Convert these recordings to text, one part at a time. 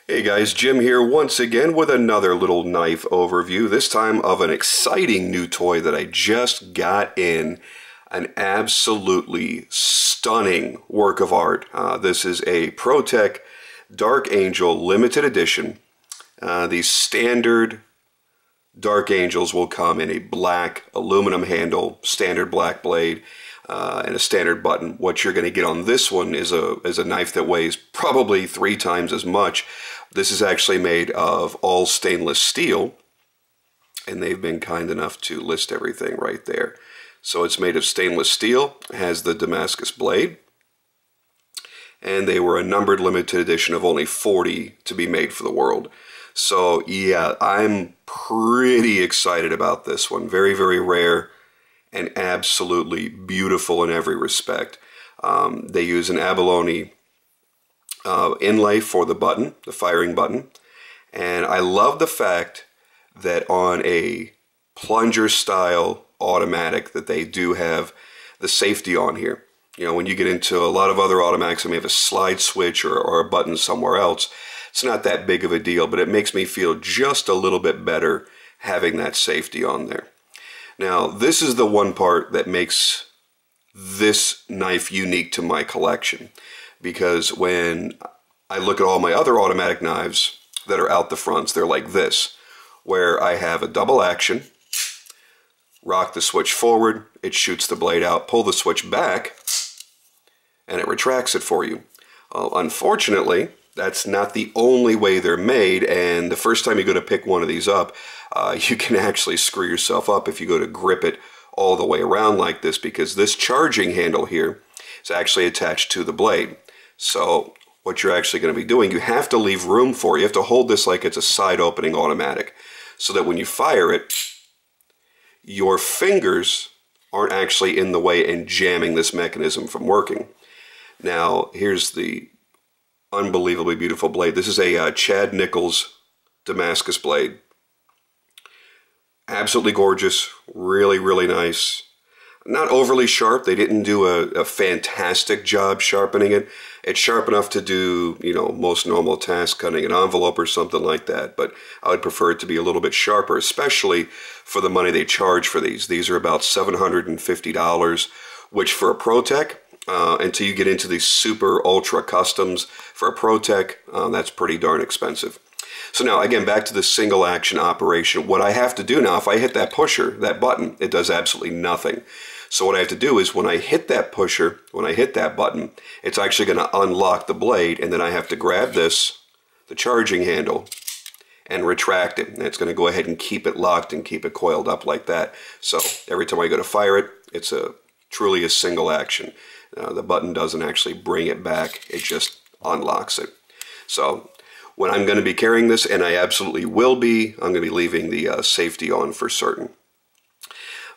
Hey guys, Jim here once again with another little knife overview, this time of an exciting new toy that I just got in. An absolutely stunning work of art. This is a Protech Dark Angel limited edition. These standard Dark Angels will come in a black aluminum handle, standard black blade, and a standard button. What you're going to get on this one is a knife that weighs probably 3 times as much. This is actually made of all stainless steel, and they've been kind enough to list everything right there. So it's made of stainless steel, has the Damascus blade, and they were a numbered limited edition of only 40 to be made for the world. So yeah, I'm pretty excited about this one. Very, very rare and absolutely beautiful in every respect. They use an abalone inlay for the button, the firing button, and I love the fact that on a plunger style automatic that they do have the safety on here. You know, when you get into a lot of other automatics that may have a slide switch or a button somewhere else, it's not that big of a deal, but it makes me feel just a little bit better having that safety on there. Now, this is the one part that makes this knife unique to my collection, because when I look at all my other automatic knives that are out the fronts, they're like this, where I have a double action, rock the switch forward, it shoots the blade out, pull the switch back, and it retracts it for you. Unfortunately, that's not the only way they're made, and the first time you go to pick one of these up, you can actually screw yourself up if you go to grip it all the way around like this, because this charging handle here is actually attached to the blade. So what you're actually going to be doing, you have to leave room for it. You have to hold this like it's a side opening automatic, so that when you fire it, your fingers aren't actually in the way and jamming this mechanism from working. Now, here's the unbelievably beautiful blade. This is a Chad Nichols Damascus blade. Absolutely gorgeous, really, really nice. Not overly sharp. They didn't do a fantastic job sharpening it. It's sharp enough to do, you know, most normal tasks, cutting an envelope or something like that, but I would prefer it to be a little bit sharper, especially for the money they charge for these. These are about $750, which for a Protech, until you get into these super ultra customs for a Protech, that's pretty darn expensive. So now, again, back to the single action operation. What I have to do now, if I hit that pusher, that button, it does absolutely nothing. So what I have to do is when I hit that pusher, when I hit that button, it's actually going to unlock the blade, and then I have to grab this, the charging handle, and retract it. And it's going to go ahead and keep it locked and keep it coiled up like that. So every time I go to fire it, it's truly a single action. The button doesn't actually bring it back, it just unlocks it. So when I'm going to be carrying this, and I absolutely will be, I'm going to be leaving the safety on for certain.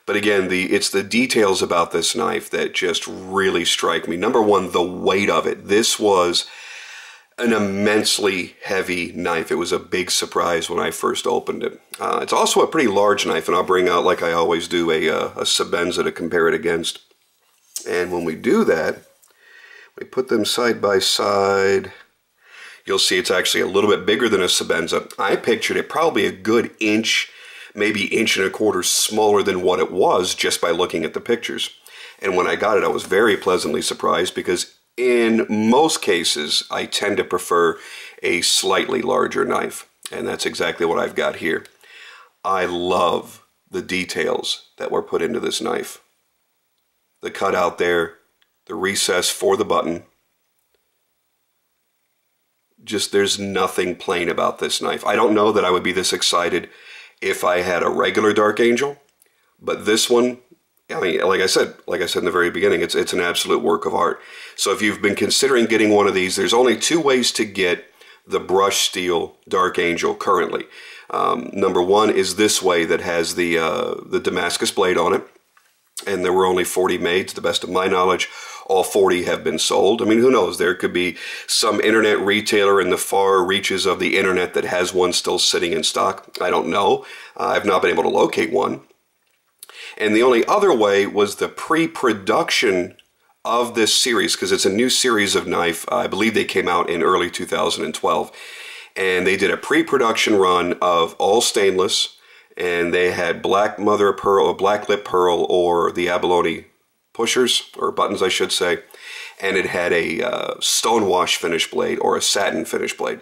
But again, it's the details about this knife that just really strike me. Number one, the weight of it. This was an immensely heavy knife. It was a big surprise when I first opened it. It's also a pretty large knife, and I'll bring out, like I always do, a Sebenza to compare it against. And when we do that, we put them side by side, you'll see it's actually a little bit bigger than a Sebenza. I pictured it probably a good inch, maybe inch and a quarter smaller than what it was just by looking at the pictures. And when I got it, I was very pleasantly surprised, because in most cases, I tend to prefer a slightly larger knife. And that's exactly what I've got here. I love the details that were put into this knife. The cutout there, the recess for the button. Just, there's nothing plain about this knife. I don't know that I would be this excited if I had a regular Dark Angel, but this one, I mean, like I said in the very beginning, it's an absolute work of art. So if you've been considering getting one of these, there's only 2 ways to get the brushed steel Dark Angel currently. Number one is this way, that has the Damascus blade on it. And there were only 40 made, to the best of my knowledge. All 40 have been sold. I mean, who knows? There could be some internet retailer in the far reaches of the internet that has one still sitting in stock. I don't know. I've not been able to locate one. And the only other way was the pre-production of this series, because it's a new series of knife. I believe they came out in early 2012. And they did a pre-production run of all stainless, and they had black mother of pearl, or black lip pearl, or the abalone pushers, or buttons I should say, and it had a stonewash finish blade or a satin finish blade.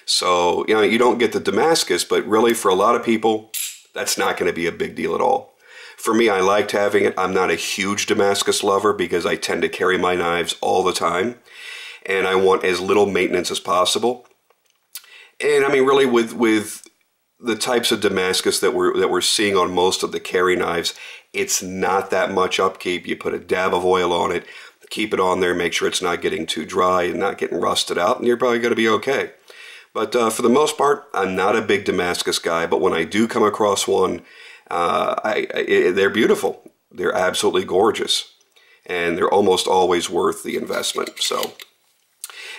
So, you know, you don't get the Damascus, but really for a lot of people, that's not going to be a big deal at all. For me, I liked having it. I'm not a huge Damascus lover because I tend to carry my knives all the time, and I want as little maintenance as possible. And I mean, really, with the types of Damascus that we're seeing on most of the carry knives, it's not that much upkeep. You put a dab of oil on it, keep it on there, make sure it's not getting too dry and not getting rusted out, and you're probably going to be okay. But for the most part, I'm not a big Damascus guy, but when I do come across one, they're beautiful. They're absolutely gorgeous, and they're almost always worth the investment. So.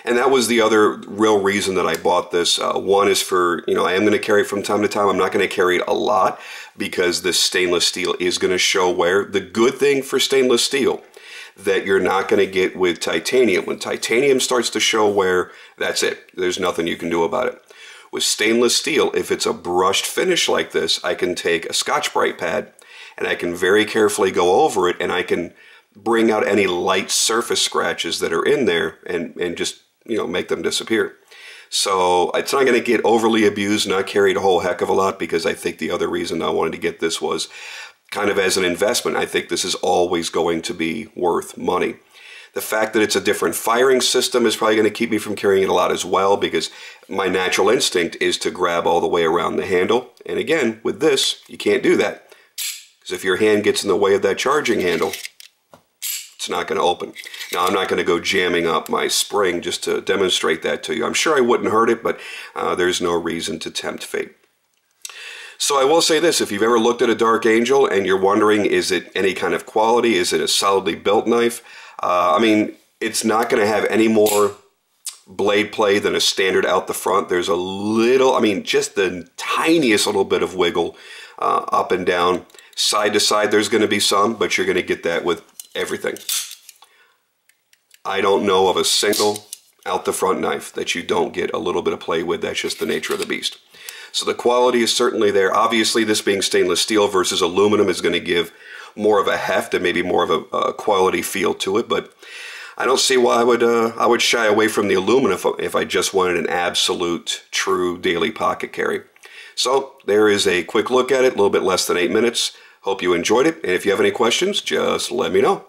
And that was the other real reason that I bought this. One is for, you know, I am going to carry it from time to time. I'm not going to carry it a lot because this stainless steel is going to show wear. The good thing for stainless steel that you're not going to get with titanium. When titanium starts to show wear, that's it. There's nothing you can do about it. With stainless steel, if it's a brushed finish like this, I can take a Scotch-Brite pad and I can very carefully go over it, and I can bring out any light surface scratches that are in there and just, you know, make them disappear. So it's not going to get overly abused, not carried a whole heck of a lot, because I think the other reason I wanted to get this was kind of as an investment. I think this is always going to be worth money. The fact that it's a different firing system is probably going to keep me from carrying it a lot as well, because my natural instinct is to grab all the way around the handle. And again, with this, you can't do that, because if your hand gets in the way of that charging handle, it's not going to open. Now, I'm not going to go jamming up my spring just to demonstrate that to you. I'm sure I wouldn't hurt it, but there's no reason to tempt fate. So I will say this, if you've ever looked at a Dark Angel and you're wondering, is it any kind of quality? Is it a solidly built knife? I mean, it's not going to have any more blade play than a standard out the front. There's a little, I mean, just the tiniest little bit of wiggle up and down. Side to side, there's going to be some, but you're going to get that with everything. I don't know of a single out the front knife that you don't get a little bit of play with. That's just the nature of the beast. So the quality is certainly there. Obviously, this being stainless steel versus aluminum is going to give more of a heft and maybe more of a quality feel to it. But I don't see why I would shy away from the aluminum if I just wanted an absolute, true daily pocket carry. So there is a quick look at it, a little bit less than 8 minutes. Hope you enjoyed it, and if you have any questions, just let me know.